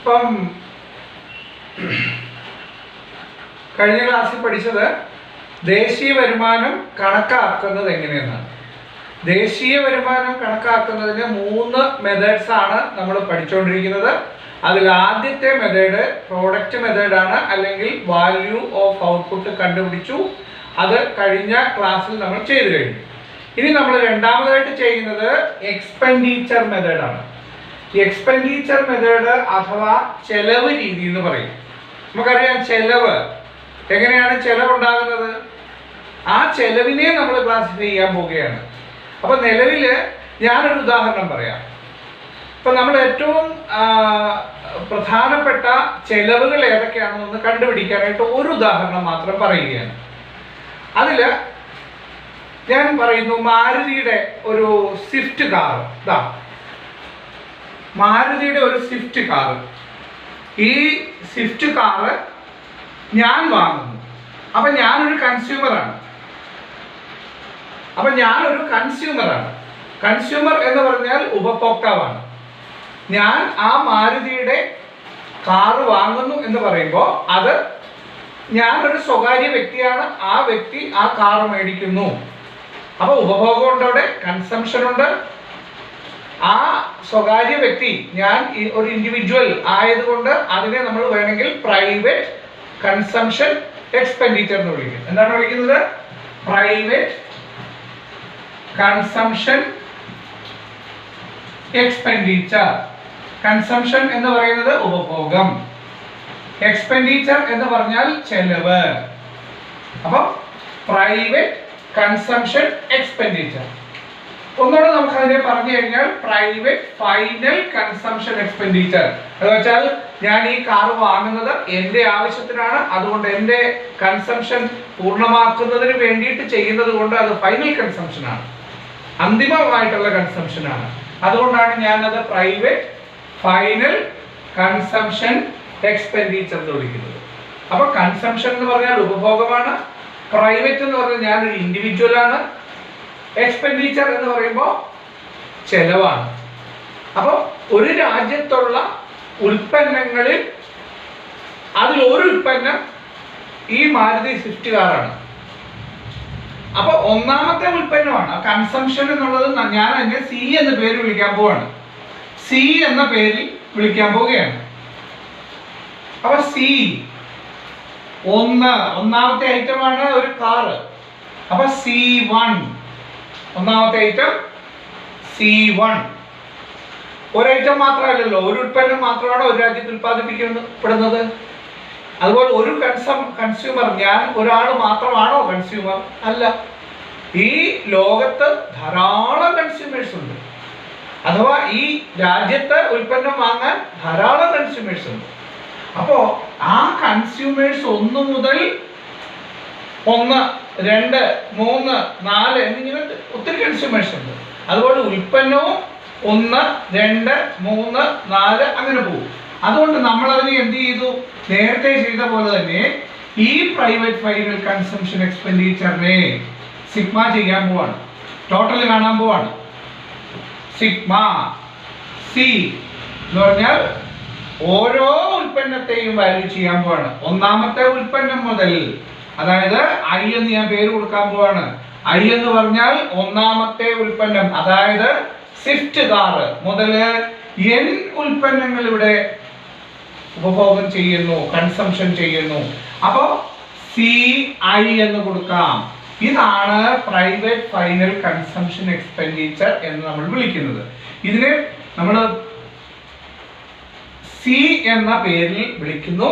ഇപ്പം കഴിഞ്ഞ ക്ലാസ്സിൽ പഠിച്ചത് ദേശീയ വരുമാനം കണക്കാക്കുന്നത് എങ്ങനെയെന്നാണ്. ദേശീയ വരുമാനം കണക്കാക്കുന്നതിന് 3 മെത്തേഡ്സ് ആണ് നമ്മൾ പഠിച്ചുകൊണ്ടിരിക്കുന്നത്. അതിൽ ആദ്യത്തെ മെത്തേഡ് പ്രോഡക്റ്റ് മെത്തേഡാണ്, അല്ലെങ്കിൽ വാല്യൂ ഓഫ് ഔട്ട്പുട്ട് കണ്ടുപിടിച്ചു. അത് കഴിഞ്ഞ ക്ലാസ്സിൽ നമ്മൾ ചെയ്തു കഴിഞ്ഞു. ഇനി നമ്മൾ രണ്ടാമതായിട്ട് ചെയ്യുന്നത് എക്സ്പെൻഡിച്ചർ മെത്തേഡാണ്. ഈ എക്സ്പെൻഡിച്ചർ മെത്തേഡ് അഥവാ ചെലവ് രീതി എന്ന് പറയും. നമുക്കറിയാം ചെലവ് എങ്ങനെയാണ് ചെലവ് ഉണ്ടാകുന്നത്. ആ ചെലവിനെ നമ്മൾ ക്ലാസിഫൈ ചെയ്യാൻ പോവുകയാണ്. അപ്പൊ നിലവിൽ ഞാനൊരു ഉദാഹരണം പറയാം. ഇപ്പൊ നമ്മൾ ഏറ്റവും പ്രധാനപ്പെട്ട ചെലവുകൾ ഏതൊക്കെയാണെന്ന് കണ്ടുപിടിക്കാനായിട്ട് ഒരു ഉദാഹരണം മാത്രം പറയുകയാണ്. അതിൽ ഞാൻ പറയുന്നു, മാരുതിയുടെ ഒരു സ്വിഫ്റ്റ് കാർ. മാരുതിയുടെ ഒരു സ്വിഫ്റ്റ് കാർ. ഈ സ്വിഫ്റ്റ് കാറ് ഞാൻ വാങ്ങുന്നു. അപ്പൊ ഞാനൊരു കൺസ്യൂമറാണ്. കൺസ്യൂമർ എന്ന് പറഞ്ഞാൽ ഉപഭോക്താവാണ്. ഞാൻ ആ മാരുതിയുടെ കാറ് വാങ്ങുന്നു എന്ന് പറയുമ്പോൾ അത് ഞാനൊരു സ്വകാര്യ വ്യക്തിയാണ്. ആ വ്യക്തി ആ കാറ് മേടിക്കുന്നു. അപ്പൊ ഉപഭോഗം ഉണ്ട്, അവിടെ കൺസംഷൻ ഉണ്ട്. ആ സ്വകാര്യ വ്യക്തി, ഞാൻ ഒരു ഇൻഡിവിജ്വൽ ആയതുകൊണ്ട് അതിനെ നമ്മൾ വേണമെങ്കിൽ പ്രൈവറ്റ് കൺസംഷൻ എക്സ്പെൻഡിച്ചർ എന്ന് വിളിക്കും. എന്താണ് വിളിക്കുന്നത്? Private consumption expenditure. കൺസംഷൻ എന്ന് പറയുന്നത് ഉപഭോഗം, എക്സ്പെൻഡിച്ചർ എന്ന് പറഞ്ഞാൽ ചെലവ്. അപ്പൊ പ്രൈവറ്റ് കൺസംഷൻ എക്സ്പെൻഡിച്ചർ. ഒന്നുകൂടെ നമുക്ക് അതിനെ പറഞ്ഞു കഴിഞ്ഞാൽ പ്രൈവറ്റ് ഫൈനൽ കൺസംഷൻ എക്സ്പെൻഡിച്ചർ എന്ന് വെച്ചാൽ ഞാൻ ഈ കാർ വാങ്ങുന്നത് എൻ്റെ ആവശ്യത്തിനാണ്. അതുകൊണ്ട് എൻ്റെ കൺസംഷൻ പൂർണ്ണമാക്കുന്നതിന് വേണ്ടിയിട്ട് ചെയ്യുന്നത് കൊണ്ട് അത് ഫൈനൽ കൺസംഷൻ ആണ്, അന്തിമമായിട്ടുള്ള കൺസംഷൻ ആണ്. അതുകൊണ്ടാണ് ഞാനത് പ്രൈവറ്റ് ഫൈനൽ കൺസംഷൻ എക്സ്പെൻഡിച്ചർ എന്ന് വിളിക്കുന്നത്. അപ്പൊ കൺസംഷൻ എന്ന് പറഞ്ഞാൽ ഉപഭോഗമാണ്, പ്രൈവറ്റ് എന്ന് പറഞ്ഞാൽ ഞാനൊരു ഇൻഡിവിജ്വൽ ആണ്, എക്സ്പെൻഡിച്ചർ എന്ന് പറയുമ്പോൾ ചെലവാണ്. അപ്പോൾ ഒരു രാജ്യത്തുള്ള ഉൽപ്പന്നങ്ങളിൽ അതിലൊരു ഉൽപ്പന്നം ഈ മാരുതി സ്വിഫ്റ്റ് കാറാണ്. അപ്പൊ ഒന്നാമത്തെ ഉൽപ്പന്നമാണ് കൺസംഷൻ എന്നുള്ളത്. ഞാൻ അതിനെ സി എന്ന പേര് വിളിക്കാൻ പോവാണ്. സി എന്ന പേരിൽ വിളിക്കാൻ പോവുകയാണ്. അപ്പൊ സി ഒന്നാമത്തെ ഐറ്റമാണ് ഒരു കാറ്. അപ്പൊ C1 ഒന്നാമത്തെ ഐറ്റം C1. ഒരു ഐറ്റം മാത്രമല്ലല്ലോ, ഒരു ഉൽപ്പന്നം മാത്രമാണ് ഒരു രാജ്യത്ത് ഉൽപ്പാദിപ്പിക്കപ്പെടുന്നത്. അതുപോലെ ഒരു കൺസ്യൂമർ, ഞാൻ ഒരാൾ മാത്രമാണോ കൺസ്യൂമർ? അല്ല. ഈ ലോകത്ത് ധാരാളം കൺസ്യൂമേഴ്സ് ഉണ്ട്. അഥവാ ഈ രാജ്യത്ത് ഉൽപ്പന്നം വാങ്ങാൻ ധാരാളം കൺസ്യൂമേഴ്സ് ഉണ്ട്. അപ്പോ ആ കൺസ്യൂമേഴ്സ് 1 മുതൽ 1, 2, 3, 4 എന്നിങ്ങനെ ഒത്തിരി കൺസ്യൂമേഴ്സ് ഉണ്ട്. അതുപോലെ ഉൽപ്പന്നവും 1, 2, 3, 4 അങ്ങനെ പോകും. അതുകൊണ്ട് നമ്മൾ അതിനെ എന്ത് ചെയ്തു? നേരത്തെ ചെയ്ത പോലെ തന്നെ ഈ പ്രൈവറ്റ് ഫൈനൽ കൺസംഷൻ എക്സ്പെൻഡിച്ചറിനെ സിഗ്മ ചെയ്യാൻ പോവാണ്, ടോട്ടൽ കാണാൻ പോവാണ്. സിഗ്മ സി എന്ന് പറഞ്ഞാൽ ഓരോ ഉൽപ്പന്നത്തെയും വാല്യൂ ചെയ്യാൻ പോവാണ്. ഒന്നാമത്തെ ഉൽപ്പന്നം മുതൽ, അതായത് ഐ എന്ന് ഞാൻ പേര് കൊടുക്കാൻ പോവാണ്. ഐ എന്ന് പറഞ്ഞാൽ ഒന്നാമത്തെ ഉൽപ്പന്നം, അതായത് സ്വിഫ്റ്റ് കാർ മുതൽ N ഉൽപ്പന്നങ്ങൾ ഇവിടെ ഉപഭോഗം ചെയ്യുന്നു, കൺസംഷൻ ചെയ്യുന്നു. അപ്പോ CI എന്ന് കൊടുക്കാം. ഇതാണ് പ്രൈവറ്റ് ഫൈനൽ കൺസംഷൻ എക്സ്പെൻഡിച്ചർ എന്ന് നമ്മൾ വിളിക്കുന്നത്. ഇതിനെ നമ്മൾ സി എന്ന പേരിൽ വിളിക്കുന്നു.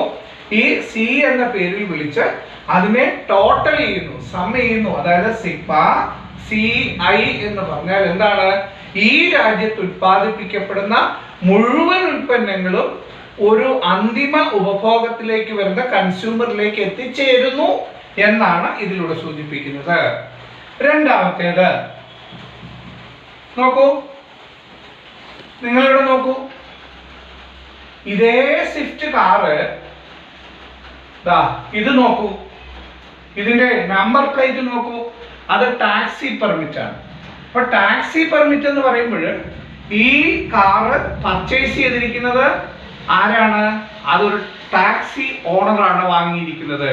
ഈ സി എന്ന പേരിൽ വിളിച്ച് അതിനെ ടോട്ടൽ ചെയ്യുന്നു, സം ചെയ്യുന്നു. അതായത് സിഗ്മ CI എന്ന് പറഞ്ഞാൽ എന്താണ്? ഈ രാജ്യത്ത് ഉൽപ്പാദിപ്പിക്കപ്പെടുന്ന മുഴുവൻ ഉൽപ്പന്നങ്ങളും ഒരു അന്തിമ ഉപഭോഗത്തിലേക്ക് വരുന്ന കൺസ്യൂമറിലേക്ക് എത്തിച്ചേരുന്നു എന്നാണ് ഇതിലൂടെ സൂചിപ്പിക്കുന്നത്. രണ്ടാമത്തേത് നോക്കൂ, നിങ്ങളിവിടെ നോക്കൂ. ഇതേ സ്വിഫ്റ്റ് കാറ് ഇത് നോക്കൂ, ഇതിന്റെ നമ്പർ പ്ലേറ്റ് നോക്കൂ. അത് ടാക്സി പെർമിറ്റ് ആണ്. അപ്പൊ ടാക്സി പെർമിറ്റ് എന്ന് പറയുമ്പോൾ ഈ കാറ് പർച്ചേസ് ചെയ്തിരിക്കുന്നത് ആരാണ്? അതൊരു ടാക്സി ഓണറാണ് വാങ്ങിയിരിക്കുന്നത്.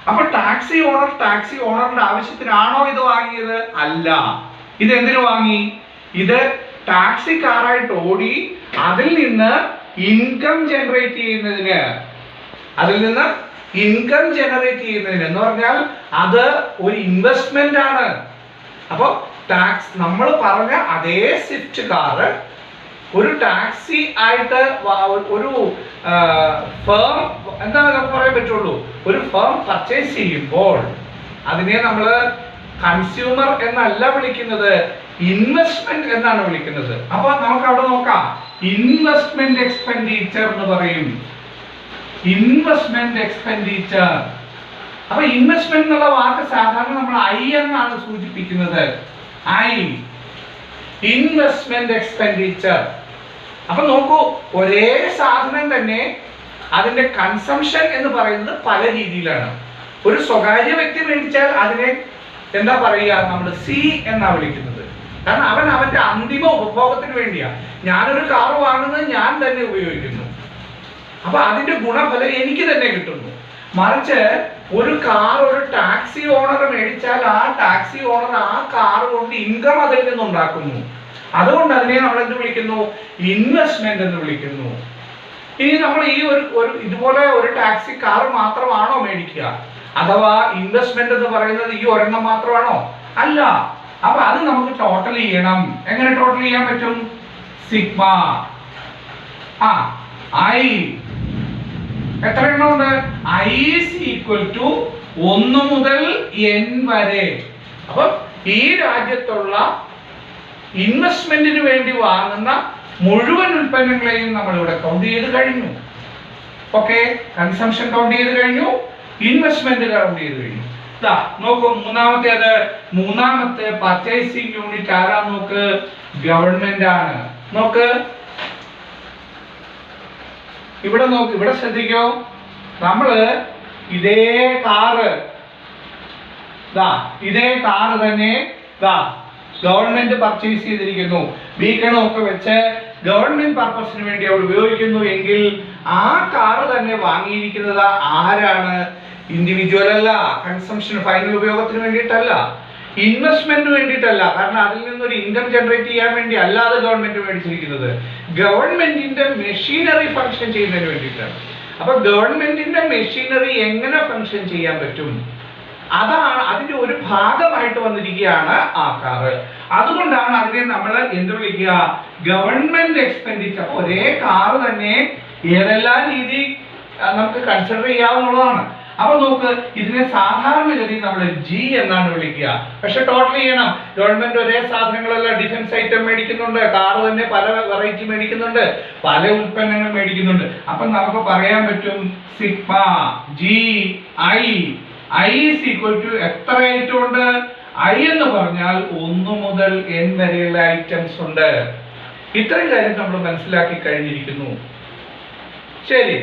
അപ്പൊ ടാക്സി ഓണറിന്റെ ആവശ്യത്തിനാണോ ഇത് വാങ്ങിയത്? അല്ല. ഇത് എന്തിനു വാങ്ങി? ഇത് ടാക്സി കാറായിട്ട് ഓടി അതിൽ നിന്ന് ഇൻകം ജനറേറ്റ് ചെയ്യുന്നതിന്, എന്ന് പറഞ്ഞാൽ അത് ഒരു ഇൻവെസ്റ്റ്മെന്റ് ആണ്. അപ്പൊ നമ്മൾ പറഞ്ഞ അതേ സ്വിഫ്റ്റ് കാറ് ഒരു ടാക്സി ആയിട്ട് ഒരു ഫേം, എന്താണ് നമുക്ക് പറയാൻ പറ്റുള്ളൂ, ഒരു ഫേം പർച്ചേസ് ചെയ്യുമ്പോൾ അതിനെ നമ്മൾ കൺസ്യൂമർ എന്നല്ല വിളിക്കുന്നത്, ഇൻവെസ്റ്റ്മെന്റ് എന്നാണ് വിളിക്കുന്നത്. അപ്പൊ നമുക്ക് അവിടെ നോക്കാം, ഇൻവെസ്റ്റ്മെന്റ് എക്സ്പെൻഡിച്ചർ എന്ന് പറയും. Investment expenditure. അപ്പൊ ഇൻവെസ്റ്റ്മെന്റ് എന്നുള്ള വാക്ക് സാധാരണ നമ്മൾ ഐ എന്നാണ് സൂചിപ്പിക്കുന്നത്. I, investment expenditure. അപ്പൊ നോക്കൂ, ഒരേ സാധനം തന്നെ അതിന്റെ കൺസംഷൻ എന്ന് പറയുന്നത് പല രീതിയിലാണ്. ഒരു സ്വകാര്യ വ്യക്തി മേടിച്ചാൽ അതിനെ എന്താ പറയുക, നമ്മൾ സി എന്നാ വിളിക്കുന്നത്. കാരണം അവന്റെ അന്തിമ ഉപഭോഗത്തിന് വേണ്ടിയാ. ഞാനൊരു കാർ വാങ്ങുന്നത് ഞാൻ തന്നെ ഉപയോഗിക്കുന്നു, അപ്പൊ അതിന്റെ ഗുണഫലം എനിക്ക് തന്നെ കിട്ടുന്നു. മറിച്ച് ഒരു കാർ ഒരു ടാക്സി ഓണർ മേടിച്ചാൽ ആ ടാക്സി ഓണർ ആ കാർ കൊണ്ട് ഇൻകം അതിൽ നിന്നുണ്ടാക്കുന്നു. അതുകൊണ്ട് അതിനെ നമ്മൾ എന്ത് വിളിക്കുന്നു? ഇൻവെസ്റ്റ്മെന്റ് എന്ന് വിളിക്കുന്നു. ഇനി നമ്മൾ ഈ ഒരു ഇതുപോലെ ഒരു ടാക്സി കാർ മാത്രമാണോ മേടിക്കുക? അഥവാ ഇൻവെസ്റ്റ്മെന്റ് എന്ന് പറയുന്നത് ഈ ഒരെണ്ണം മാത്രമാണോ? അല്ല. അപ്പൊ അത് നമുക്ക് ടോട്ടൽ ചെയ്യണം. എങ്ങനെ ടോട്ടൽ ചെയ്യാൻ പറ്റും? സിഗ്മ ഐ, എത്ര എണ്ണം ഉണ്ട്? ഐ ഈസ് ഈക്വൽ ടു 1 മുതൽ n വരെ. അപ്പൊ ഈ രാജ്യത്തുള്ള ഇൻവെസ്റ്റ്മെന്റിന് വേണ്ടി വാങ്ങുന്ന മുഴുവൻ ഉൽപ്പന്നങ്ങളെയും നമ്മൾ ഇവിടെ കൗണ്ട് ചെയ്ത് കഴിഞ്ഞു. ഓക്കെ, കൺസംഷൻ കൗണ്ട് ചെയ്ത് കഴിഞ്ഞു, ഇൻവെസ്റ്റ്മെന്റ് കൗണ്ട് ചെയ്ത് കഴിഞ്ഞു. നോക്കൂ, മൂന്നാമത്തെ പർച്ചേസിംഗ് യൂണിറ്റ് ആരാ? നോക്ക്, ഗവൺമെന്റ് ആണ്. നോക്ക് ഇവിടെ, ഇവിടെ ശ്രദ്ധിക്കോ, നമ്മള് ഇതേ കാറ് തന്നെ ഗവൺമെന്റ് പർച്ചേസ് ചെയ്തിരിക്കുന്നു. ബീക്കണും ഒക്കെ വെച്ച് ഗവൺമെന്റ് പർപ്പസിന് വേണ്ടി അവിടെ ഉപയോഗിക്കുന്നു എങ്കിൽ ആ കാറ് തന്നെ വാങ്ങിയിരിക്കുന്നത് ആരാണ്? ഇൻഡിവിജ്വൽ അല്ല, കൺസംഷൻ ഫൈനൽ ഉപയോഗത്തിന് വേണ്ടിയിട്ടല്ല, ഇൻവെസ്റ്റ്മെന്റ് വേണ്ടിയിട്ടല്ല. കാരണം അതിൽ നിന്നൊരു ഇൻകം ജനറേറ്റ് ചെയ്യാൻ വേണ്ടി അല്ലാതെ ഗവൺമെന്റ് മേടിച്ചിരിക്കുന്നത് ഗവൺമെന്റിന്റെ മെഷീനറി ഫംഗ്ഷൻ ചെയ്യുന്നതിന് വേണ്ടിയിട്ടാണ്. അപ്പൊ ഗവൺമെന്റിന്റെ മെഷീനറി എങ്ങനെ ഫംഗ്ഷൻ ചെയ്യാൻ പറ്റും? അതാണ് അതിന്റെ ഒരു ഭാഗമായിട്ട് വന്നിരിക്കുകയാണ് ആ കാറ്. അതുകൊണ്ടാണ് അതിനെ നമ്മൾ എന്ത് വിളിക്കുക? Government expenditure. ഒരേ കാറ് തന്നെ ഏതെല്ലാം രീതി നമുക്ക് കൺസിഡർ ചെയ്യാവുന്നതാണ്. അപ്പൊ നോക്ക്, ഇതിനെ സാധാരണഗതിയിൽ നമ്മൾ ജി എന്നാണ് വിളിക്കുക. പക്ഷെ ടോട്ടൽ ചെയ്യണം. ഗവൺമെന്റ് ഒരേ സാധനങ്ങളല്ല, ഡിഫൻസ് ഐറ്റം മേടിക്കുന്നുണ്ട്, കാറ് തന്നെ പല വെറൈറ്റി മേടിക്കുന്നുണ്ട്, പല ഉൽപ്പന്നങ്ങൾ മേടിക്കുന്നുണ്ട്. അപ്പൊ നമുക്ക് പറയാൻ പറ്റും sigma G I. I is equal to എത്ര ഐറ്റം ഉണ്ട്? ഐ എന്ന് പറഞ്ഞാൽ 1 മുതൽ n വരെയുള്ള ഐറ്റംസ് ഉണ്ട്. ഇത്രയും കാര്യം നമ്മൾ മനസ്സിലാക്കി കഴിഞ്ഞിരിക്കുന്നു. ശരി.